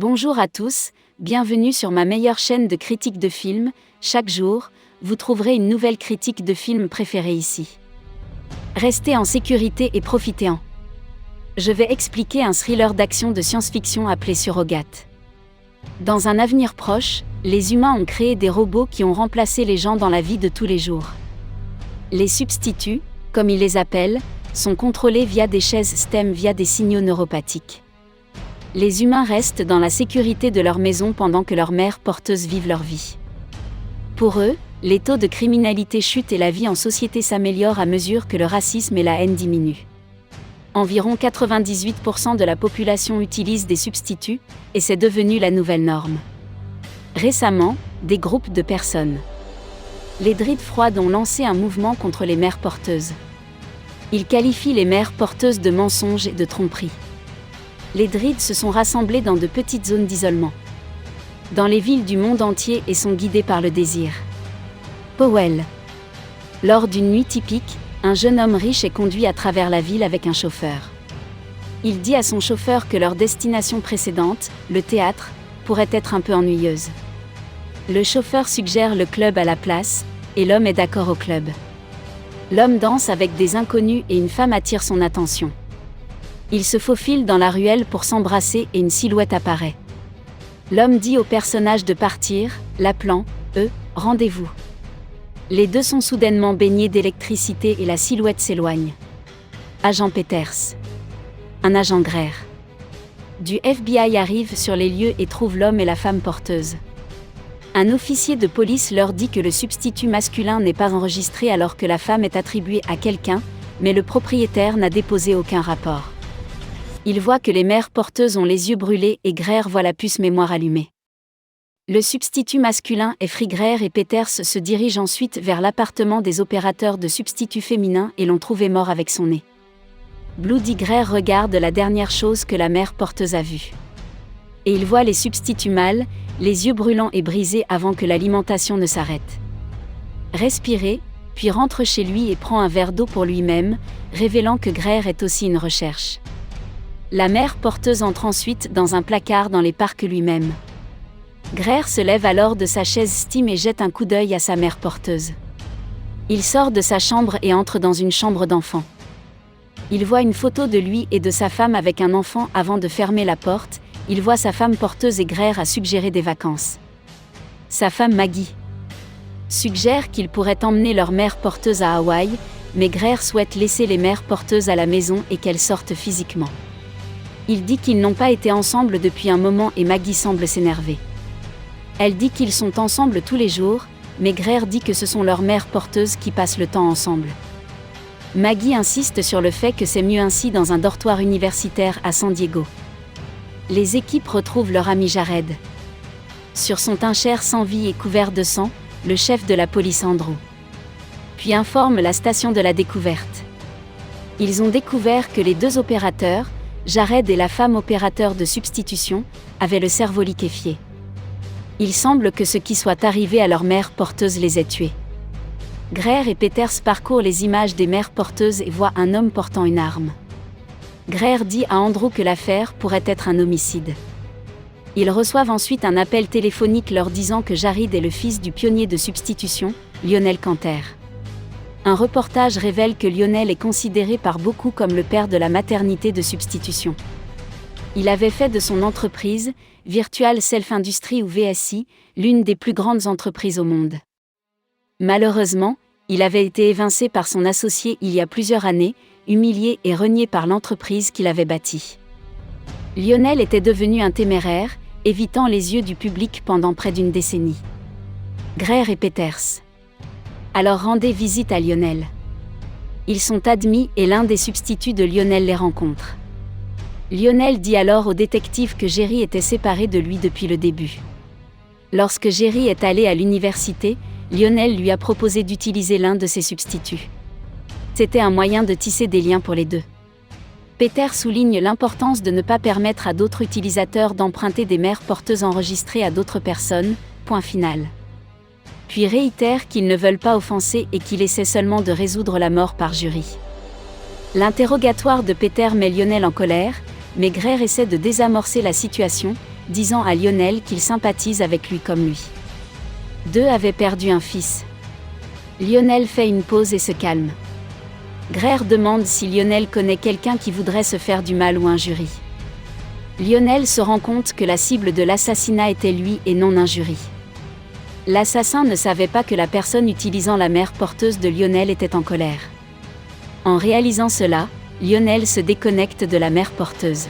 Bonjour à tous, bienvenue sur ma meilleure chaîne de critique de films. Chaque jour, vous trouverez une nouvelle critique de film préféré ici. Restez en sécurité et profitez-en. Je vais expliquer un thriller d'action de science-fiction appelé Surrogate. Dans un avenir proche, les humains ont créé des robots qui ont remplacé les gens dans la vie de tous les jours. Les substituts, comme ils les appellent, sont contrôlés via des chaises STEM via des signaux neuropathiques. Les humains restent dans la sécurité de leur maison pendant que leurs mères porteuses vivent leur vie. Pour eux, les taux de criminalité chutent et la vie en société s'améliore à mesure que le racisme et la haine diminuent. Environ 98% de la population utilise des substituts, et c'est devenu la nouvelle norme. Récemment, des groupes de personnes, les Druides froides, ont lancé un mouvement contre les mères porteuses. Ils qualifient les mères porteuses de mensonges et de tromperies. Les Druides se sont rassemblés dans de petites zones d'isolement dans les villes du monde entier et sont guidés par le désir. Powell. Lors d'une nuit typique, un jeune homme riche est conduit à travers la ville avec un chauffeur. Il dit à son chauffeur que leur destination précédente, le théâtre, pourrait être un peu ennuyeuse. Le chauffeur suggère le club à la place, et l'homme est d'accord au club. L'homme danse avec des inconnus et une femme attire son attention. Ils se faufilent dans la ruelle pour s'embrasser et une silhouette apparaît. L'homme dit au personnage de partir, l'appelant « rendez-vous ». Les deux sont soudainement baignés d'électricité et la silhouette s'éloigne. Agent Peters. Un agent Greer du FBI arrive sur les lieux et trouve l'homme et la femme porteuse. Un officier de police leur dit que le substitut masculin n'est pas enregistré alors que la femme est attribuée à quelqu'un, mais le propriétaire n'a déposé aucun rapport. Il voit que les mères porteuses ont les yeux brûlés et Greer voit la puce mémoire allumée. Le substitut masculin effraie Greer et Peters se dirigent ensuite vers l'appartement des opérateurs de substituts féminins et l'ont trouvé mort avec son nez. Bloody Greer regarde la dernière chose que la mère porteuse a vue. Et il voit les substituts mâles, les yeux brûlants et brisés avant que l'alimentation ne s'arrête. Respirer, puis rentre chez lui et prend un verre d'eau pour lui-même, révélant que Greer est aussi une recherche. La mère porteuse entre ensuite dans un placard dans les parcs lui-même. Greer se lève alors de sa chaise Steam et jette un coup d'œil à sa mère porteuse. Il sort de sa chambre et entre dans une chambre d'enfant. Il voit une photo de lui et de sa femme avec un enfant avant de fermer la porte. Il voit sa femme porteuse et Greer a suggéré des vacances. Sa femme Maggie suggère qu'ils pourraient emmener leur mère porteuse à Hawaï, mais Greer souhaite laisser les mères porteuses à la maison et qu'elles sortent physiquement. Il dit qu'ils n'ont pas été ensemble depuis un moment et Maggie semble s'énerver. Elle dit qu'ils sont ensemble tous les jours, mais Greer dit que ce sont leurs mères porteuses qui passent le temps ensemble. Maggie insiste sur le fait que c'est mieux ainsi dans un dortoir universitaire à San Diego. Les équipes retrouvent leur ami Jared. Sur son teint chair sans vie et couvert de sang, le chef de la police Andrew. Puis informe la station de la découverte. Ils ont découvert que les deux opérateurs, Jared et la femme opérateur de substitution, avaient le cerveau liquéfié. Il semble que ce qui soit arrivé à leur mère porteuse les ait tués. Greer et Peters parcourent les images des mères porteuses et voient un homme portant une arme. Greer dit à Andrew que l'affaire pourrait être un homicide. Ils reçoivent ensuite un appel téléphonique leur disant que Jared est le fils du pionnier de substitution, Lionel Canter. Un reportage révèle que Lionel est considéré par beaucoup comme le père de la maternité de substitution. Il avait fait de son entreprise, Virtual Self Industries ou VSI, l'une des plus grandes entreprises au monde. Malheureusement, il avait été évincé par son associé il y a plusieurs années, humilié et renié par l'entreprise qu'il avait bâtie. Lionel était devenu un téméraire, évitant les yeux du public pendant près d'une décennie. Greer et Peters. Alors rendez visite à Lionel. Ils sont admis et l'un des substituts de Lionel les rencontre. Lionel dit alors au détective que Jerry était séparé de lui depuis le début. Lorsque Jerry est allé à l'université, Lionel lui a proposé d'utiliser l'un de ses substituts. C'était un moyen de tisser des liens pour les deux. Peter souligne l'importance de ne pas permettre à d'autres utilisateurs d'emprunter des mères porteuses enregistrées à d'autres personnes, point final. Puis réitère qu'ils ne veulent pas offenser et qu'il essaie seulement de résoudre la mort par jury. L'interrogatoire de Peter met Lionel en colère, mais Greer essaie de désamorcer la situation, disant à Lionel qu'il sympathise avec lui comme lui. Deux avaient perdu un fils. Lionel fait une pause et se calme. Greer demande si Lionel connaît quelqu'un qui voudrait se faire du mal ou injurie. Lionel se rend compte que la cible de l'assassinat était lui et non un jury. L'assassin ne savait pas que la personne utilisant la mère porteuse de Lionel était en colère. En réalisant cela, Lionel se déconnecte de la mère porteuse.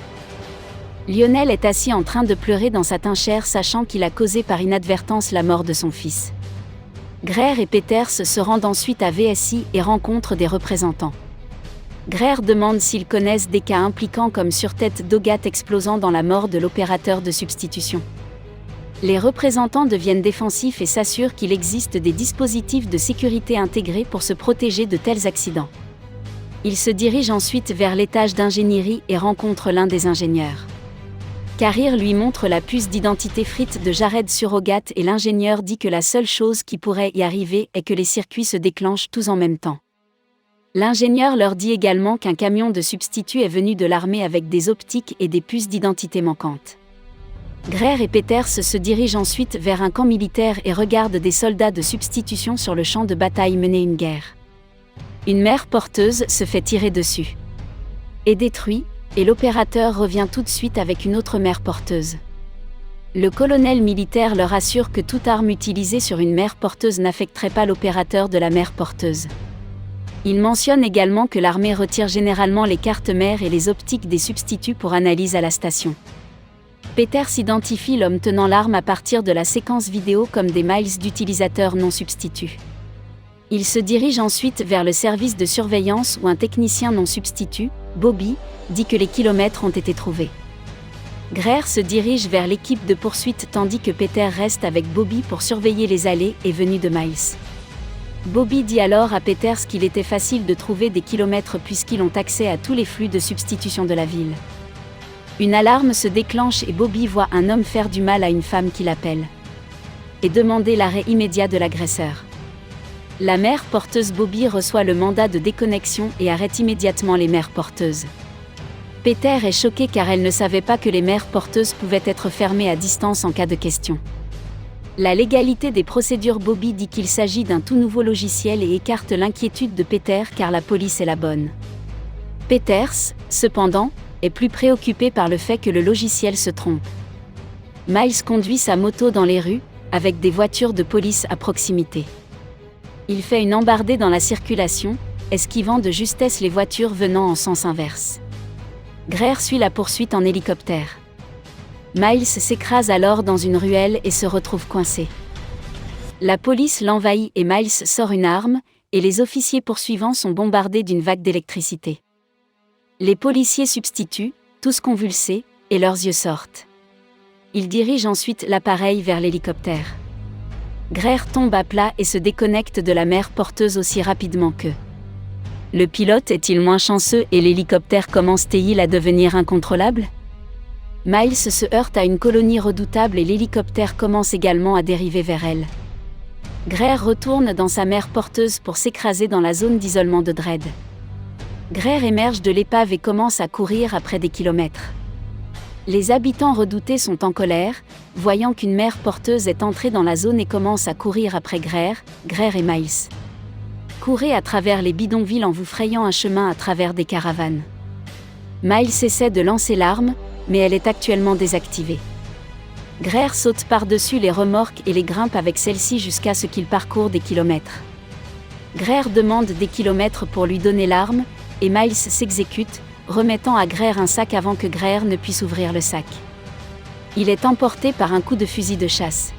Lionel est assis en train de pleurer dans sa teinchère sachant qu'il a causé par inadvertance la mort de son fils. Greer et Peters se rendent ensuite à VSI et rencontrent des représentants. Greer demande s'ils connaissent des cas impliquant comme sur-tête d'Hogarth explosant dans la mort de l'opérateur de substitution. Les représentants deviennent défensifs et s'assurent qu'il existe des dispositifs de sécurité intégrés pour se protéger de tels accidents. Ils se dirigent ensuite vers l'étage d'ingénierie et rencontrent l'un des ingénieurs. Carrier lui montre la puce d'identité frite de Jared sur Hogarth et l'ingénieur dit que la seule chose qui pourrait y arriver est que les circuits se déclenchent tous en même temps. L'ingénieur leur dit également qu'un camion de substitut est venu de l'armée avec des optiques et des puces d'identité manquantes. Greer et Peters se dirigent ensuite vers un camp militaire et regardent des soldats de substitution sur le champ de bataille mener une guerre. Une mère porteuse se fait tirer dessus. Est détruit, et l'opérateur revient tout de suite avec une autre mère porteuse. Le colonel militaire leur assure que toute arme utilisée sur une mère porteuse n'affecterait pas l'opérateur de la mère porteuse. Il mentionne également que l'armée retire généralement les cartes mères et les optiques des substituts pour analyse à la station. Peters identifie l'homme tenant l'arme à partir de la séquence vidéo comme des miles d'utilisateurs non substituts. Il se dirige ensuite vers le service de surveillance où un technicien non substitut, Bobby, dit que les kilomètres ont été trouvés. Greer se dirige vers l'équipe de poursuite tandis que Peter reste avec Bobby pour surveiller les allées et venues de Miles. Bobby dit alors à Peters qu'il était facile de trouver des kilomètres puisqu'ils ont accès à tous les flux de substitution de la ville. Une alarme se déclenche et Bobby voit un homme faire du mal à une femme qui l'appelle. Et demander l'arrêt immédiat de l'agresseur. La mère porteuse Bobby reçoit le mandat de déconnexion et arrête immédiatement les mères porteuses. Peter est choqué car elle ne savait pas que les mères porteuses pouvaient être fermées à distance en cas de question. La légalité des procédures Bobby dit qu'il s'agit d'un tout nouveau logiciel et écarte l'inquiétude de Peter car la police est la bonne. Peters, cependant, est plus préoccupé par le fait que le logiciel se trompe. Miles conduit sa moto dans les rues, avec des voitures de police à proximité. Il fait une embardée dans la circulation, esquivant de justesse les voitures venant en sens inverse. Greer suit la poursuite en hélicoptère. Miles s'écrase alors dans une ruelle et se retrouve coincé. La police l'envahit et Miles sort une arme, et les officiers poursuivants sont bombardés d'une vague d'électricité. Les policiers substituent, tous convulsés, et leurs yeux sortent. Ils dirigent ensuite l'appareil vers l'hélicoptère. Greer tombe à plat et se déconnecte de la mère porteuse aussi rapidement que. Le pilote est-il moins chanceux et l'hélicoptère commence-t-il à devenir incontrôlable ? Miles se heurte à une colonie redoutable et l'hélicoptère commence également à dériver vers elle. Greer retourne dans sa mère porteuse pour s'écraser dans la zone d'isolement de Dredd. Greer émerge de l'épave et commence à courir après des kilomètres. Les habitants redoutés sont en colère, voyant qu'une mère porteuse est entrée dans la zone et commence à courir après Greer et Miles. Courez à travers les bidonvilles en vous frayant un chemin à travers des caravanes. Miles essaie de lancer l'arme, mais elle est actuellement désactivée. Greer saute par-dessus les remorques et les grimpe avec celle-ci jusqu'à ce qu'il parcourt des kilomètres. Greer demande des kilomètres pour lui donner l'arme, et Miles s'exécute, remettant à Greer un sac avant que Greer ne puisse ouvrir le sac. Il est emporté par un coup de fusil de chasse.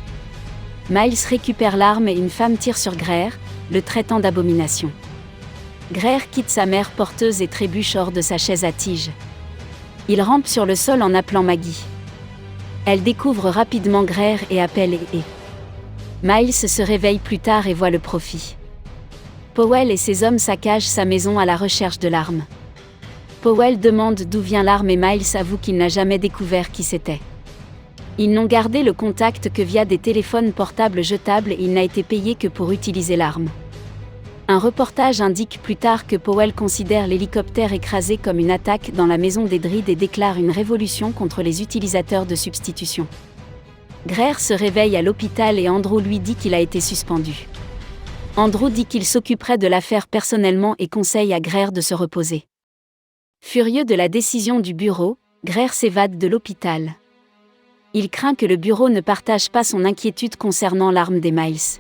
Miles récupère l'arme et une femme tire sur Greer, le traitant d'abomination. Greer quitte sa mère porteuse et trébuche hors de sa chaise à tige. Il rampe sur le sol en appelant Maggie. Elle découvre rapidement Greer et appelle et. Miles se réveille plus tard et voit le profit. Powell et ses hommes saccagent sa maison à la recherche de l'arme. Powell demande d'où vient l'arme et Miles avoue qu'il n'a jamais découvert qui c'était. Ils n'ont gardé le contact que via des téléphones portables jetables et il n'a été payé que pour utiliser l'arme. Un reportage indique plus tard que Powell considère l'hélicoptère écrasé comme une attaque dans la maison des Dread et déclare une révolution contre les utilisateurs de substitution. Greer se réveille à l'hôpital et Andrew lui dit qu'il a été suspendu. Andrew dit qu'il s'occuperait de l'affaire personnellement et conseille à Greer de se reposer. Furieux de la décision du bureau, Greer s'évade de l'hôpital. Il craint que le bureau ne partage pas son inquiétude concernant l'arme des Miles.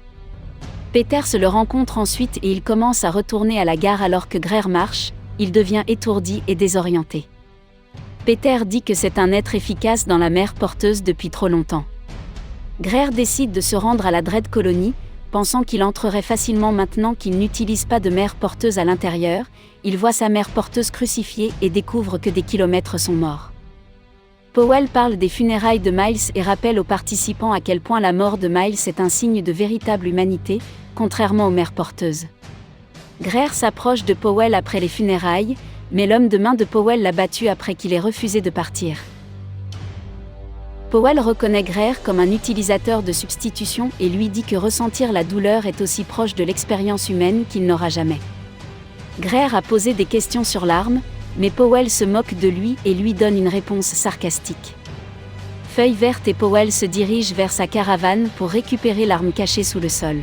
Peters le rencontre ensuite et il commence à retourner à la gare alors que Greer marche, il devient étourdi et désorienté. Peter dit que c'est un être efficace dans la mer porteuse depuis trop longtemps. Greer décide de se rendre à la Dread Colony, pensant qu'il entrerait facilement maintenant qu'il n'utilise pas de mer porteuse à l'intérieur, il voit sa mère porteuse crucifiée et découvre que des kilomètres sont morts. Powell parle des funérailles de Miles et rappelle aux participants à quel point la mort de Miles est un signe de véritable humanité, contrairement aux mères porteuses. Greer s'approche de Powell après les funérailles, mais l'homme de main de Powell l'a battu après qu'il ait refusé de partir. Powell reconnaît Greer comme un utilisateur de substitution et lui dit que ressentir la douleur est aussi proche de l'expérience humaine qu'il n'aura jamais. Greer a posé des questions sur l'arme, mais Powell se moque de lui et lui donne une réponse sarcastique. Feuille verte et Powell se dirige vers sa caravane pour récupérer l'arme cachée sous le sol.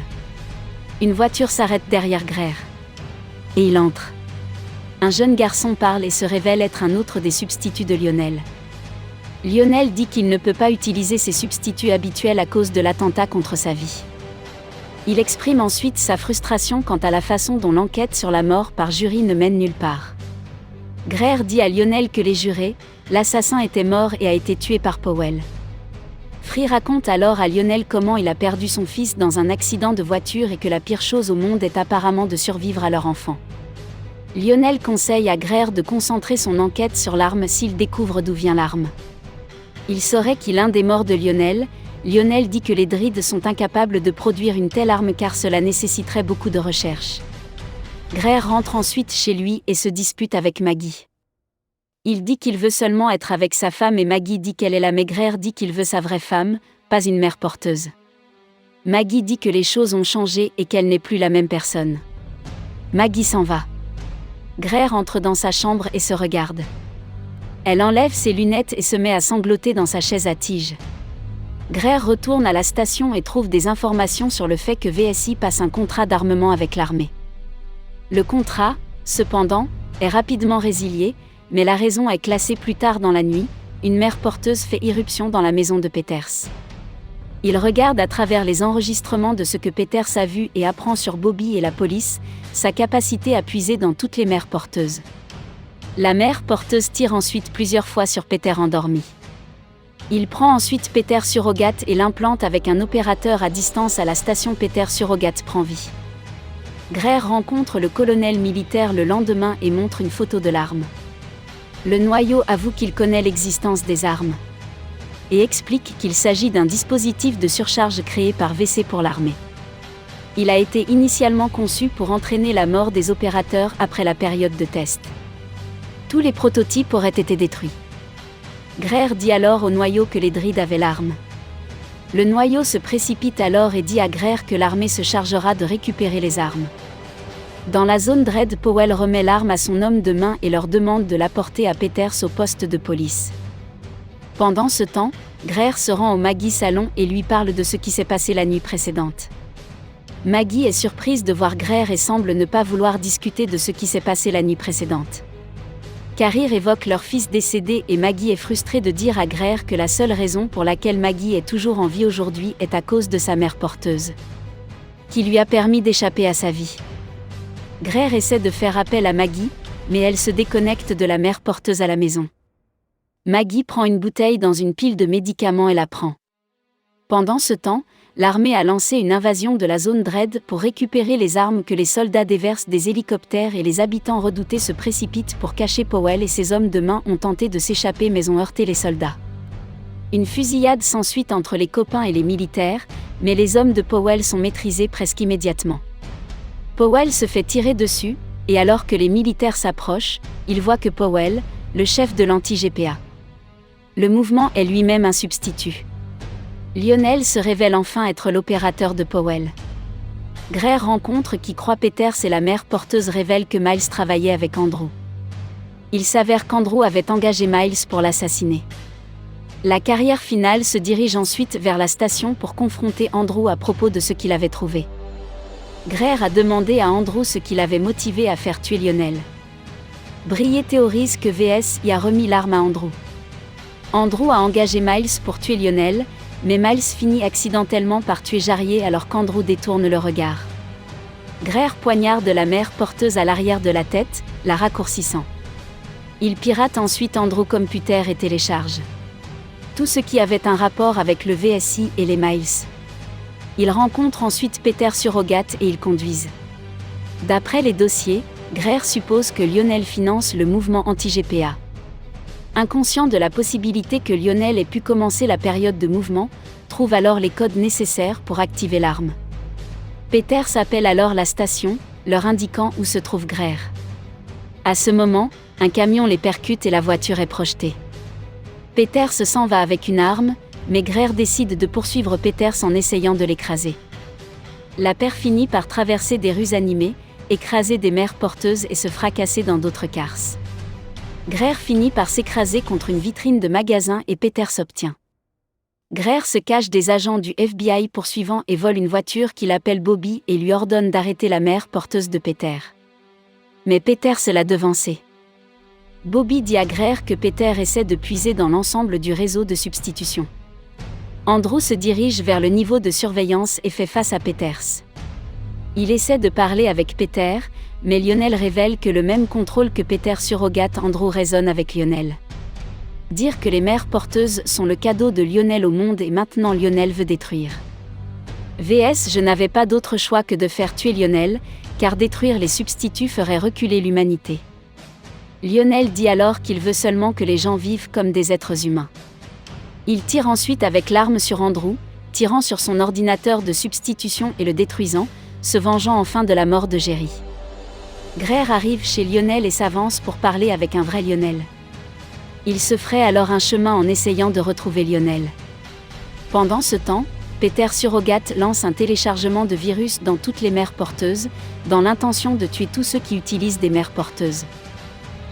Une voiture s'arrête derrière Greer. Et il entre. Un jeune garçon parle et se révèle être un autre des substituts de Lionel. Lionel dit qu'il ne peut pas utiliser ses substituts habituels à cause de l'attentat contre sa vie. Il exprime ensuite sa frustration quant à la façon dont l'enquête sur la mort par jury ne mène nulle part. Greer dit à Lionel que les jurés, l'assassin était mort et a été tué par Powell. Free raconte alors à Lionel comment il a perdu son fils dans un accident de voiture et que la pire chose au monde est apparemment de survivre à leur enfant. Lionel conseille à Greer de concentrer son enquête sur l'arme s'il découvre d'où vient l'arme. Il saurait qu'il est l'un des morts de Lionel. Lionel dit que les Dread sont incapables de produire une telle arme car cela nécessiterait beaucoup de recherche. Greer rentre ensuite chez lui et se dispute avec Maggie. Il dit qu'il veut seulement être avec sa femme et Maggie dit qu'elle est là mais Greer dit qu'il veut sa vraie femme, pas une mère porteuse. Maggie dit que les choses ont changé et qu'elle n'est plus la même personne. Maggie s'en va. Greer entre dans sa chambre et se regarde. Elle enlève ses lunettes et se met à sangloter dans sa chaise à tige. Greer retourne à la station et trouve des informations sur le fait que VSI passe un contrat d'armement avec l'armée. Le contrat, cependant, est rapidement résilié, mais la raison est classée plus tard dans la nuit, une mère porteuse fait irruption dans la maison de Peters. Il regarde à travers les enregistrements de ce que Peters a vu et apprend sur Bobby et la police, sa capacité à puiser dans toutes les mères porteuses. La mère porteuse tire ensuite plusieurs fois sur Peter endormi. Il prend ensuite Peter Surrogate et l'implante avec un opérateur à distance à la station Peter Surrogate prend vie. Greer rencontre le colonel militaire le lendemain et montre une photo de l'arme. Le noyau avoue qu'il connaît l'existence des armes. Et explique qu'il s'agit d'un dispositif de surcharge créé par VC pour l'armée. Il a été initialement conçu pour entraîner la mort des opérateurs après la période de test. Tous les prototypes auraient été détruits. Greer dit alors au noyau que les Dread avaient l'arme. Le noyau se précipite alors et dit à Greer que l'armée se chargera de récupérer les armes. Dans la zone Dread, Powell remet l'arme à son homme de main et leur demande de l'apporter à Peters au poste de police. Pendant ce temps, Greer se rend au Maggie Salon et lui parle de ce qui s'est passé la nuit précédente. Maggie est surprise de voir Greer et semble ne pas vouloir discuter de ce qui s'est passé la nuit précédente. Carrie évoque leur fils décédé et Maggie est frustrée de dire à Greer que la seule raison pour laquelle Maggie est toujours en vie aujourd'hui est à cause de sa mère porteuse, qui lui a permis d'échapper à sa vie. Greer essaie de faire appel à Maggie, mais elle se déconnecte de la mère porteuse à la maison. Maggie prend une bouteille dans une pile de médicaments et la prend. Pendant ce temps, l'armée a lancé une invasion de la zone Dread pour récupérer les armes que les soldats déversent des hélicoptères et les habitants redoutés se précipitent pour cacher Powell et ses hommes de main ont tenté de s'échapper mais ont heurté les soldats. Une fusillade s'ensuit entre les copains et les militaires, mais les hommes de Powell sont maîtrisés presque immédiatement. Powell se fait tirer dessus, et alors que les militaires s'approchent, il voit que Powell, le chef de l'anti-GPA. Le mouvement est lui-même un substitut. Lionel se révèle enfin être l'opérateur de Powell. Greer rencontre qui croit Peters et la mère porteuse révèle que Miles travaillait avec Andrew. Il s'avère qu'Andrew avait engagé Miles pour l'assassiner. La carrière finale se dirige ensuite vers la station pour confronter Andrew à propos de ce qu'il avait trouvé. Greer a demandé à Andrew ce qui l'avait motivé à faire tuer Lionel. Brie théorise que VS y a remis l'arme à Andrew. Andrew a engagé Miles pour tuer Lionel, mais Miles finit accidentellement par tuer Jarier alors qu'Andrew détourne le regard. Greer poignarde la mère porteuse à l'arrière de la tête, la raccourcissant. Il pirate ensuite Andrew Computer et télécharge tout ce qui avait un rapport avec le VSI et les Miles. Il rencontre ensuite Peter Surrogatte et ils conduisent. D'après les dossiers, Greer suppose que Lionel finance le mouvement anti-GPA. Inconscient de la possibilité que Lionel ait pu commencer la période de mouvement, trouve alors les codes nécessaires pour activer l'arme. Peter s'appelle alors la station, leur indiquant où se trouve Greer. À ce moment, un camion les percute et la voiture est projetée. Peters s'en va avec une arme, mais Greer décide de poursuivre Peters en essayant de l'écraser. La paire finit par traverser des rues animées, écraser des mères porteuses et se fracasser dans d'autres cars. Greer finit par s'écraser contre une vitrine de magasin et Peters obtient. Greer se cache des agents du FBI poursuivant et vole une voiture qu'il appelle Bobby et lui ordonne d'arrêter la mère porteuse de Peter. Mais Peters l'a devancé. Bobby dit à Greer que Peter essaie de puiser dans l'ensemble du réseau de substitution. Andrew se dirige vers le niveau de surveillance et fait face à Peters. Il essaie de parler avec Peter, mais Lionel révèle que le même contrôle que Peter surrogate Andrew résonne avec Lionel. Dire que les mères porteuses sont le cadeau de Lionel au monde et maintenant Lionel veut détruire. VS Je n'avais pas d'autre choix que de faire tuer Lionel, car détruire les substituts ferait reculer l'humanité. Lionel dit alors qu'il veut seulement que les gens vivent comme des êtres humains. Il tire ensuite avec l'arme sur Andrew, tirant sur son ordinateur de substitution et le détruisant, se vengeant enfin de la mort de Jerry. Greer arrive chez Lionel et s'avance pour parler avec un vrai Lionel. Il se ferait alors un chemin en essayant de retrouver Lionel. Pendant ce temps, Peter Surrogatte lance un téléchargement de virus dans toutes les mères porteuses, dans l'intention de tuer tous ceux qui utilisent des mères porteuses.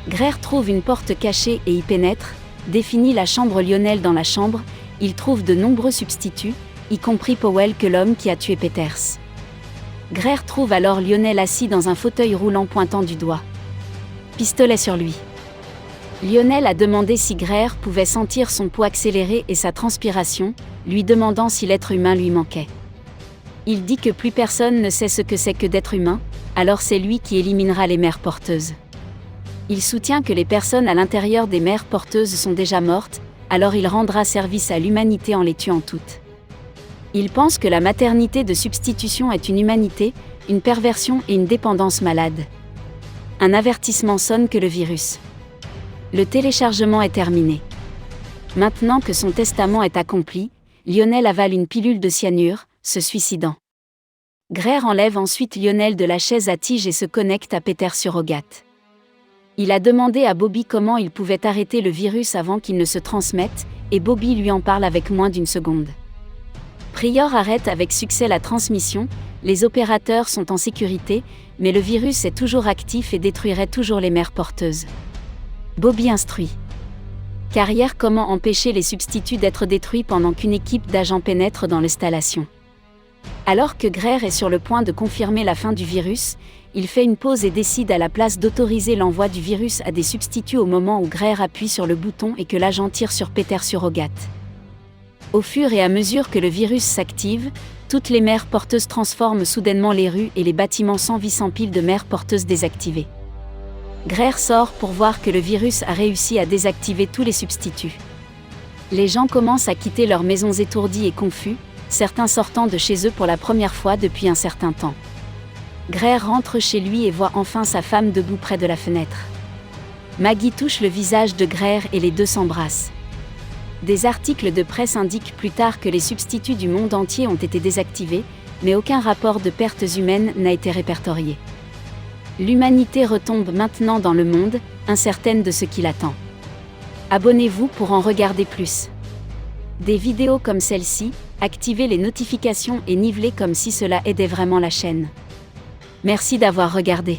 Greer trouve une porte cachée et y pénètre, définit la chambre Lionel dans la chambre, il trouve de nombreux substituts, y compris Powell que l'homme qui a tué Peters. Greer trouve alors Lionel assis dans un fauteuil roulant pointant du doigt. Pistolet sur lui. Lionel a demandé si Greer pouvait sentir son pouls accélérer et sa transpiration, lui demandant si l'être humain lui manquait. Il dit que plus personne ne sait ce que c'est que d'être humain, alors c'est lui qui éliminera les mères porteuses. Il soutient que les personnes à l'intérieur des mères porteuses sont déjà mortes, alors il rendra service à l'humanité en les tuant toutes. Il pense que la maternité de substitution est une humanité, une perversion et une dépendance malade. Un avertissement sonne que le virus. Le téléchargement est terminé. Maintenant que son testament est accompli, Lionel avale une pilule de cyanure, se suicidant. Greer enlève ensuite Lionel de la chaise à tige et se connecte à Peter Surrogatte. Il a demandé à Bobby comment il pouvait arrêter le virus avant qu'il ne se transmette, et Bobby lui en parle avec moins d'une seconde. Prior arrête avec succès la transmission, les opérateurs sont en sécurité, mais le virus est toujours actif et détruirait toujours les mères porteuses. Bobby instruit. Carrière comment empêcher les substituts d'être détruits pendant qu'une équipe d'agents pénètre dans l'installation. Alors que Greer est sur le point de confirmer la fin du virus, il fait une pause et décide à la place d'autoriser l'envoi du virus à des substituts au moment où Greer appuie sur le bouton et que l'agent tire sur Peter Surrogatte. Au fur et à mesure que le virus s'active, toutes les mères porteuses transforment soudainement les rues et les bâtiments sans vie s'empilent de mères porteuses désactivées. Greer sort pour voir que le virus a réussi à désactiver tous les substituts. Les gens commencent à quitter leurs maisons étourdis et confus, certains sortant de chez eux pour la première fois depuis un certain temps. Greer rentre chez lui et voit enfin sa femme debout près de la fenêtre. Maggie touche le visage de Greer et les deux s'embrassent. Des articles de presse indiquent plus tard que les substituts du monde entier ont été désactivés, mais aucun rapport de pertes humaines n'a été répertorié. L'humanité retombe maintenant dans le monde, incertaine de ce qui l'attend. Abonnez-vous pour en regarder plus. Des vidéos comme celle-ci, activez les notifications et nivelez comme si cela aidait vraiment la chaîne. Merci d'avoir regardé.